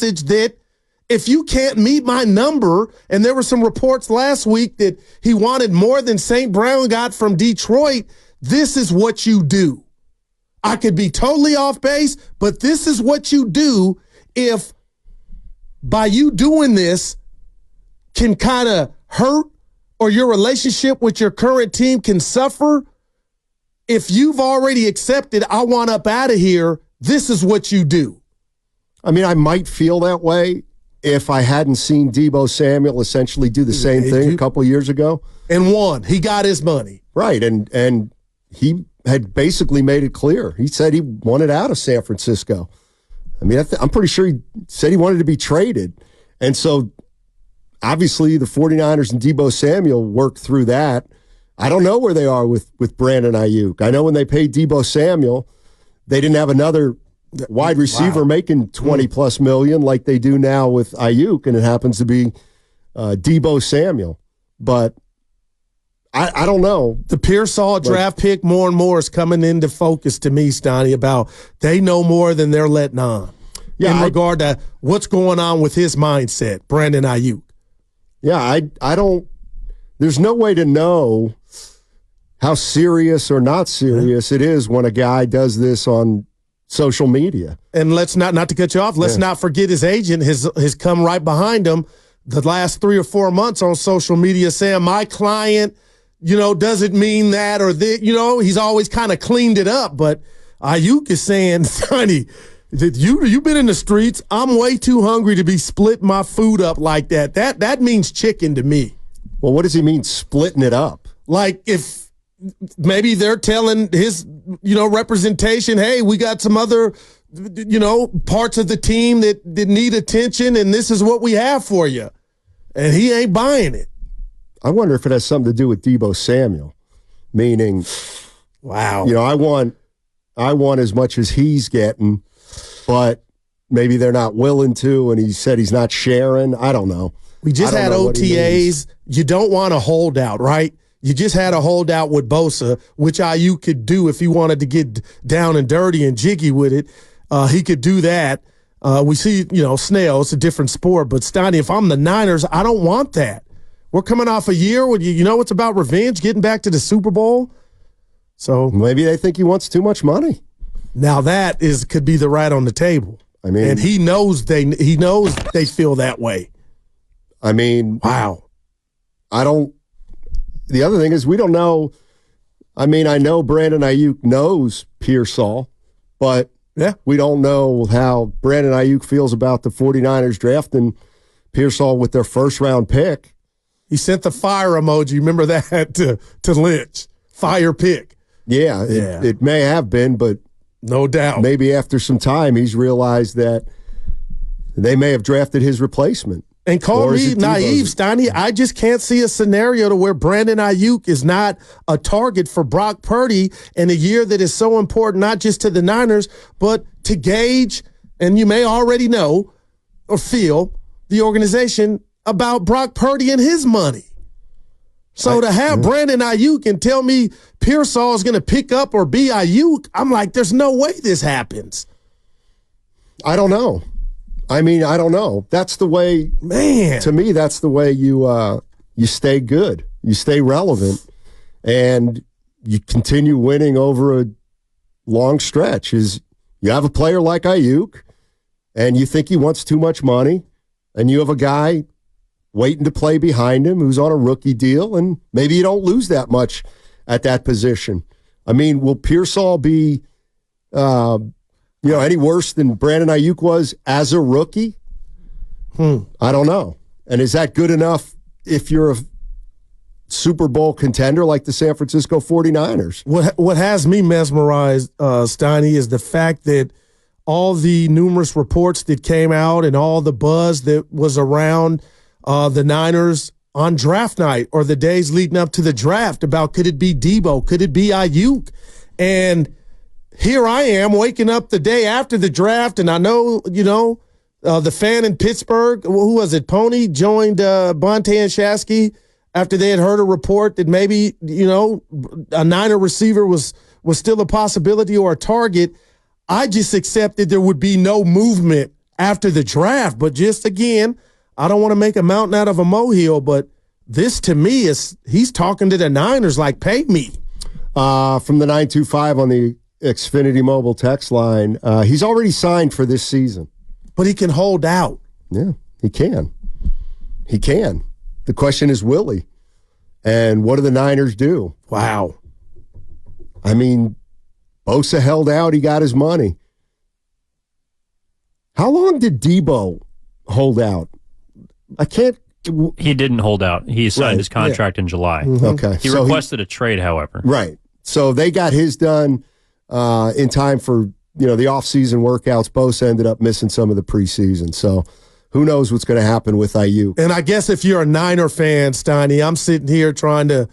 that if you can't meet my number, and there were some reports last week that he wanted more than St. Brown got from Detroit, this is what you do. I could be totally off base, but this is what you do if by you doing this can kind of hurt or your relationship with your current team can suffer. If you've already accepted, I want up out of here, this is what you do. I mean, I might feel that way if I hadn't seen Deebo Samuel essentially do the same thing a couple of years ago. And won. He got his money. Right, and he had basically made it clear. He said he wanted out of San Francisco. I mean, I'm pretty sure he said he wanted to be traded. And so, obviously, the 49ers and Deebo Samuel worked through that. I don't know where they are with Brandon Aiyuk. I know when they paid Deebo Samuel, they didn't have another wide receiver making $20+ million like they do now with Aiyuk, and it happens to be Deebo Samuel. But I don't know. The Pearsall draft pick more and more is coming into focus to me, Stoney, about they know more than they're letting on in regard to what's going on with his mindset, Brandon Aiyuk. Yeah, I don't – there's no way to know how serious or not serious it is when a guy does this on social media. And let's not to cut you off, let's not forget his agent has come right behind him the last 3 or 4 months on social media saying my client, doesn't mean that or this, he's always kind of cleaned it up. But Aiyuk is saying, Sonny, you've been in the streets. I'm way too hungry to be splitting my food up like that. That means chicken to me. Well, what does he mean splitting it up? Like if maybe they're telling his, representation, hey, we got some other, parts of the team that need attention, and this is what we have for you. And he ain't buying it. I wonder if it has something to do with Deebo Samuel, meaning, wow, I want as much as he's getting, but maybe they're not willing to, and he said he's not sharing. I don't know. We just had OTAs. You don't want a holdout, right? You just had a holdout with Bosa, which Aiyuk could do if he wanted to get down and dirty and jiggy with it. He could do that. We see, Snail, it's a different sport. But, Stoney, if I'm the Niners, I don't want that. We're coming off a year where it's about revenge, getting back to the Super Bowl. So maybe they think he wants too much money. Now that could be the right on the table. I mean, and he knows they feel that way. I mean, wow. The other thing is we don't know. I mean, I know Brandon Aiyuk knows Pearsall, but we don't know how Brandon Aiyuk feels about the 49ers drafting Pearsall with their first-round pick. He sent the fire emoji. Remember that to Lynch. Fire pick. Yeah, it may have been, but no doubt. Maybe after some time he's realized that they may have drafted his replacement. And call me naive, Stoney. I just can't see a scenario to where Brandon Aiyuk is not a target for Brock Purdy in a year that is so important, not just to the Niners, but to gauge, and you may already know or feel, the organization about Brock Purdy and his money. So to have Brandon Aiyuk and tell me Pearsall is going to pick up or be Aiyuk, I'm like, there's no way this happens. I don't know. I mean, I don't know. That's the way, man. To me, that's the way you stay good. You stay relevant, and you continue winning over a long stretch. Is you have a player like Aiyuk, and you think he wants too much money, and you have a guy waiting to play behind him who's on a rookie deal, and maybe you don't lose that much at that position. I mean, will Pearsall be any worse than Brandon Aiyuk was as a rookie? I don't know. And is that good enough if you're a Super Bowl contender like the San Francisco 49ers? What has me mesmerized, Steiny, is the fact that all the numerous reports that came out and all the buzz that was around the Niners on draft night or the days leading up to the draft about could it be Deebo, could it be Aiyuk? And here I am waking up the day after the draft, and I know, the fan in Pittsburgh, who was it, Pony, joined Bonte and Shasky after they had heard a report that maybe, a Niner receiver was still a possibility or a target. I just accepted there would be no movement after the draft. But just again, I don't want to make a mountain out of a molehill, but this to me is he's talking to the Niners like, pay me. From the 925 on the Xfinity mobile text line, he's already signed for this season. But he can hold out. Yeah, he can. He can. The question is, will he? And what do the Niners do? Wow. I mean, Bosa held out. He got his money. How long did Debo hold out? I can't. He didn't hold out. He signed his contract in July. Mm-hmm. Okay. He requested a trade, however. Right. So they got his done in time for, the offseason workouts. Bosa ended up missing some of the preseason. So who knows what's going to happen with Aiyuk. And I guess if you're a Niner fan, Steiny, I'm sitting here trying to,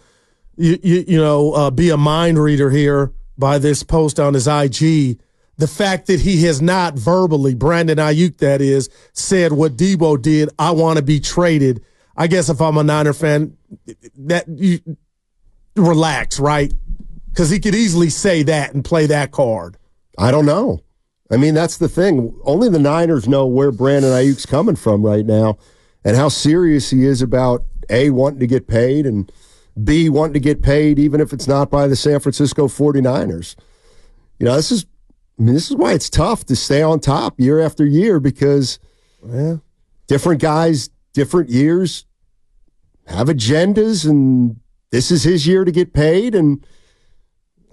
be a mind reader here by this post on his IG. The fact that he has not verbally, Brandon Aiyuk that is, said what Debo did, I want to be traded. I guess if I'm a Niner fan, that you relax, right? Because he could easily say that and play that card. I don't know. I mean, that's the thing. Only the Niners know where Brandon Ayuk's coming from right now and how serious he is about, A, wanting to get paid, and B, wanting to get paid even if it's not by the San Francisco 49ers. This is why it's tough to stay on top year after year, because different guys, different years have agendas, and this is his year to get paid. And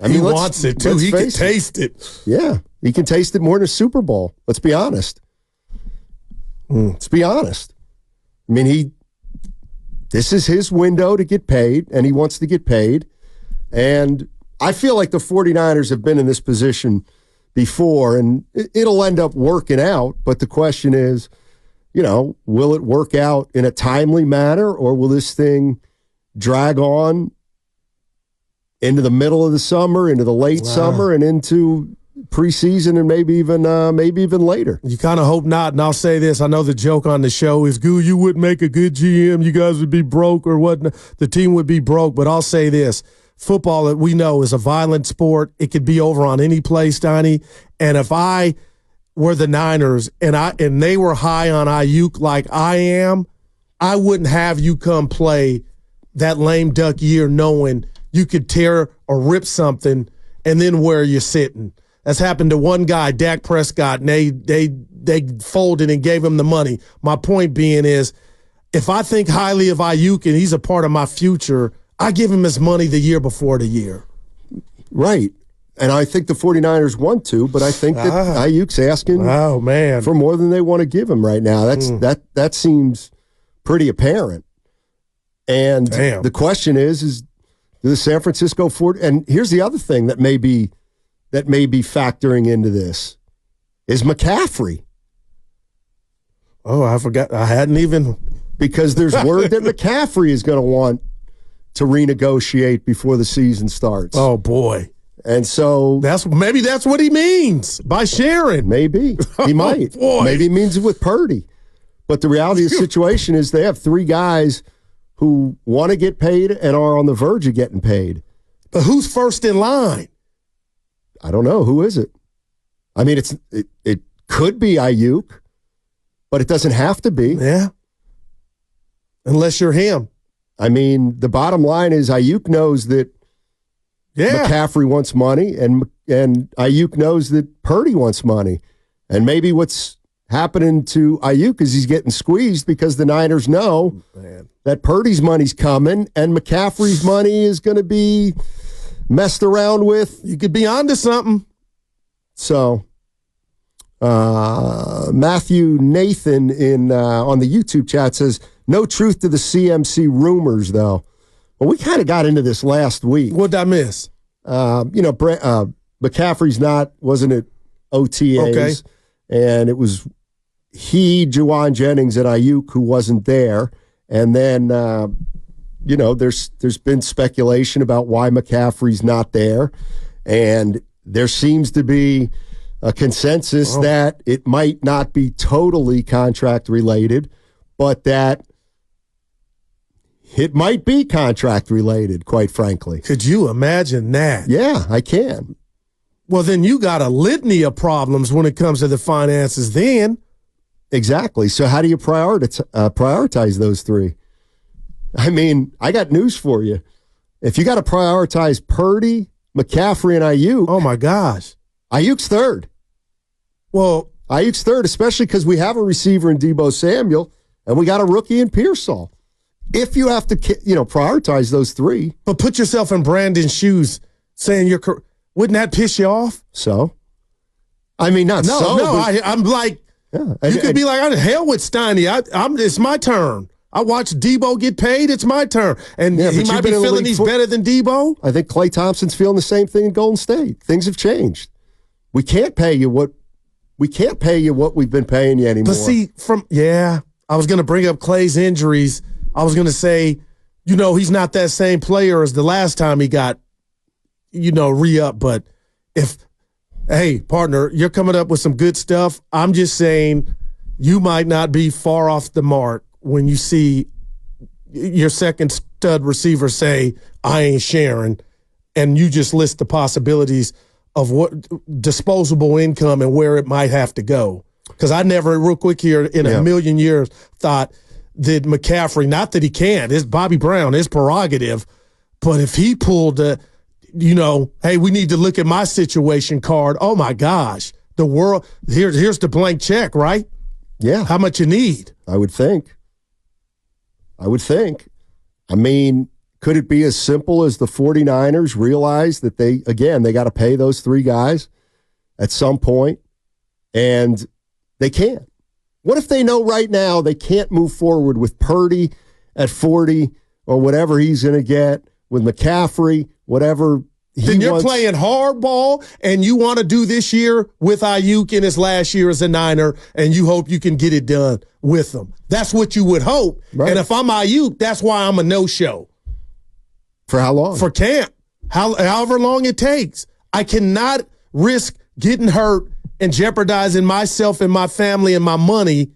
he wants it too. He can taste it. Yeah, he can taste it more than a Super Bowl. Let's be honest. Let's be honest. I mean, this is his window to get paid, and he wants to get paid. And I feel like the 49ers have been in this position before, and it'll end up working out. But the question is, will it work out in a timely manner, or will this thing drag on into the middle of the summer, into the late summer, and into preseason, and maybe even later? You kind of hope not. And I'll say this: I know the joke on the show is, "Goo, you wouldn't make a good GM. You guys would be broke, or what? The team would be broke." But I'll say this: football, that we know, is a violent sport. It could be over on any place, Donnie. And if I were the Niners and they were high on Aiyuk like I am, I wouldn't have you come play that lame duck year knowing you could tear or rip something and then where you're sitting. That's happened to one guy, Dak Prescott, and they folded and gave him the money. My point being is, if I think highly of Aiyuk and he's a part of my future, I give him his money the year before the year. Right. And I think the 49ers want to, but I think that Aiyuk's asking for more than they want to give him right now. That seems pretty apparent. And the question is do the San Francisco 49ers, and here's the other thing that may be factoring into this, is McCaffrey. Oh, I forgot. I hadn't even. Because there's word that McCaffrey is going to want to renegotiate before the season starts. Oh, boy. And so maybe that's what he means by sharing. Maybe. He might. Boy. Maybe he means it with Purdy. But the reality of the situation is they have three guys who want to get paid and are on the verge of getting paid. But who's first in line? I don't know. Who is it? I mean, it could be Aiyuk, but it doesn't have to be. Yeah. Unless you're him. I mean, the bottom line is Aiyuk knows that McCaffrey wants money, and Aiyuk knows that Purdy wants money. And maybe what's happening to Aiyuk is he's getting squeezed because the Niners know that Purdy's money's coming and McCaffrey's money is going to be messed around with. You could be onto something. So, Matthew Nathan on the YouTube chat says, no truth to the CMC rumors, though. Well, we kind of got into this last week. What'd I miss? McCaffrey's wasn't at OTAs, and it was Juwan Jennings and Aiyuk who wasn't there. And then, there's been speculation about why McCaffrey's not there, and there seems to be a consensus that it might not be totally contract related, but that it might be contract related, quite frankly. Could you imagine that? Yeah, I can. Well, then you got a litany of problems when it comes to the finances then. Exactly. So how do you prioritize those three? I mean, I got news for you. If you got to prioritize Purdy, McCaffrey, and Aiyuk. Oh, my gosh. Ayuk's third. Well, Ayuk's third, especially because we have a receiver in Deebo Samuel, and we got a rookie in Pearsall. If you have to, prioritize those three. But put yourself in Brandon's shoes saying wouldn't that piss you off? So? I mean, not no, so. No, I'm like, yeah. You could be like, I'm hell with Steiny. It's my turn. I watched Deebo get paid. It's my turn. And he might be feeling he's better than Deebo. I think Klay Thompson's feeling the same thing in Golden State. Things have changed. We can't pay you what we've been paying you anymore. But see, I was going to bring up Klay's injuries. I was going to say, he's not that same player as the last time he got, re-up. But hey, partner, you're coming up with some good stuff. I'm just saying you might not be far off the mark when you see your second stud receiver say, I ain't sharing, and you just list the possibilities of what disposable income and where it might have to go. Because I never, real quick here, in a million years, thought that McCaffrey, not that he can't, it's Bobby Brown, his prerogative, but if he pulled hey, we need to look at my situation card, oh my gosh, the world, here's the blank check, right? Yeah. How much you need? I would think. I mean, could it be as simple as the 49ers realize that they got to pay those three guys at some point, and they can't? What if they know right now they can't move forward with Purdy at 40 or whatever he's going to get, with McCaffrey, whatever he Then you're wants? playing hardball, and you want to do this year with Aiyuk in his last year as a Niner, and you hope you can get it done with him. That's what you would hope. Right. And if I'm Aiyuk, that's why I'm a no-show. For how long? For camp. However long it takes. I cannot risk getting hurt and jeopardizing myself and my family and my money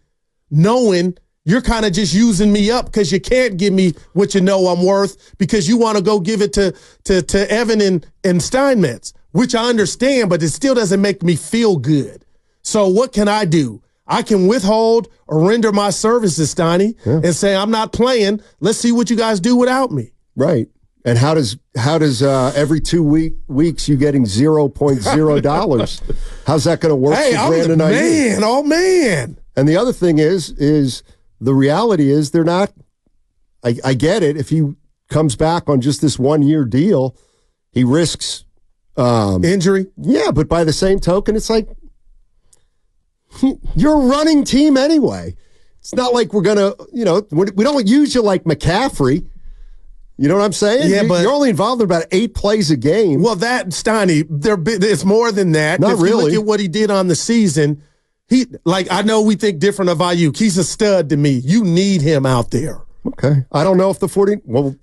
knowing you're kind of just using me up because you can't give me what you know I'm worth because you want to go give it to Evan and Steinmetz, which I understand, but it still doesn't make me feel good. So what can I do? I can withhold or render my services, Steiny, and say, I'm not playing. Let's see what you guys do without me. Right. And how does every 2 weeks you getting $0.0? How's that going to work for Brandon Aiyuk? Oh, man. And the other thing is the reality is they're not – I get it. If he comes back on just this 1-year deal, he risks injury. Yeah, but by the same token, it's like you're a running team anyway. It's not like we're going to – we don't use you like McCaffrey. You know what I'm saying? Yeah, but you're only involved in about 8 plays a game. Well, Steiny, it's more than that. Not if really. you look at what he did on the season, I know we think different of Aiyuk. He's a stud to me. You need him out there. Okay. I don't know if the 40. Well,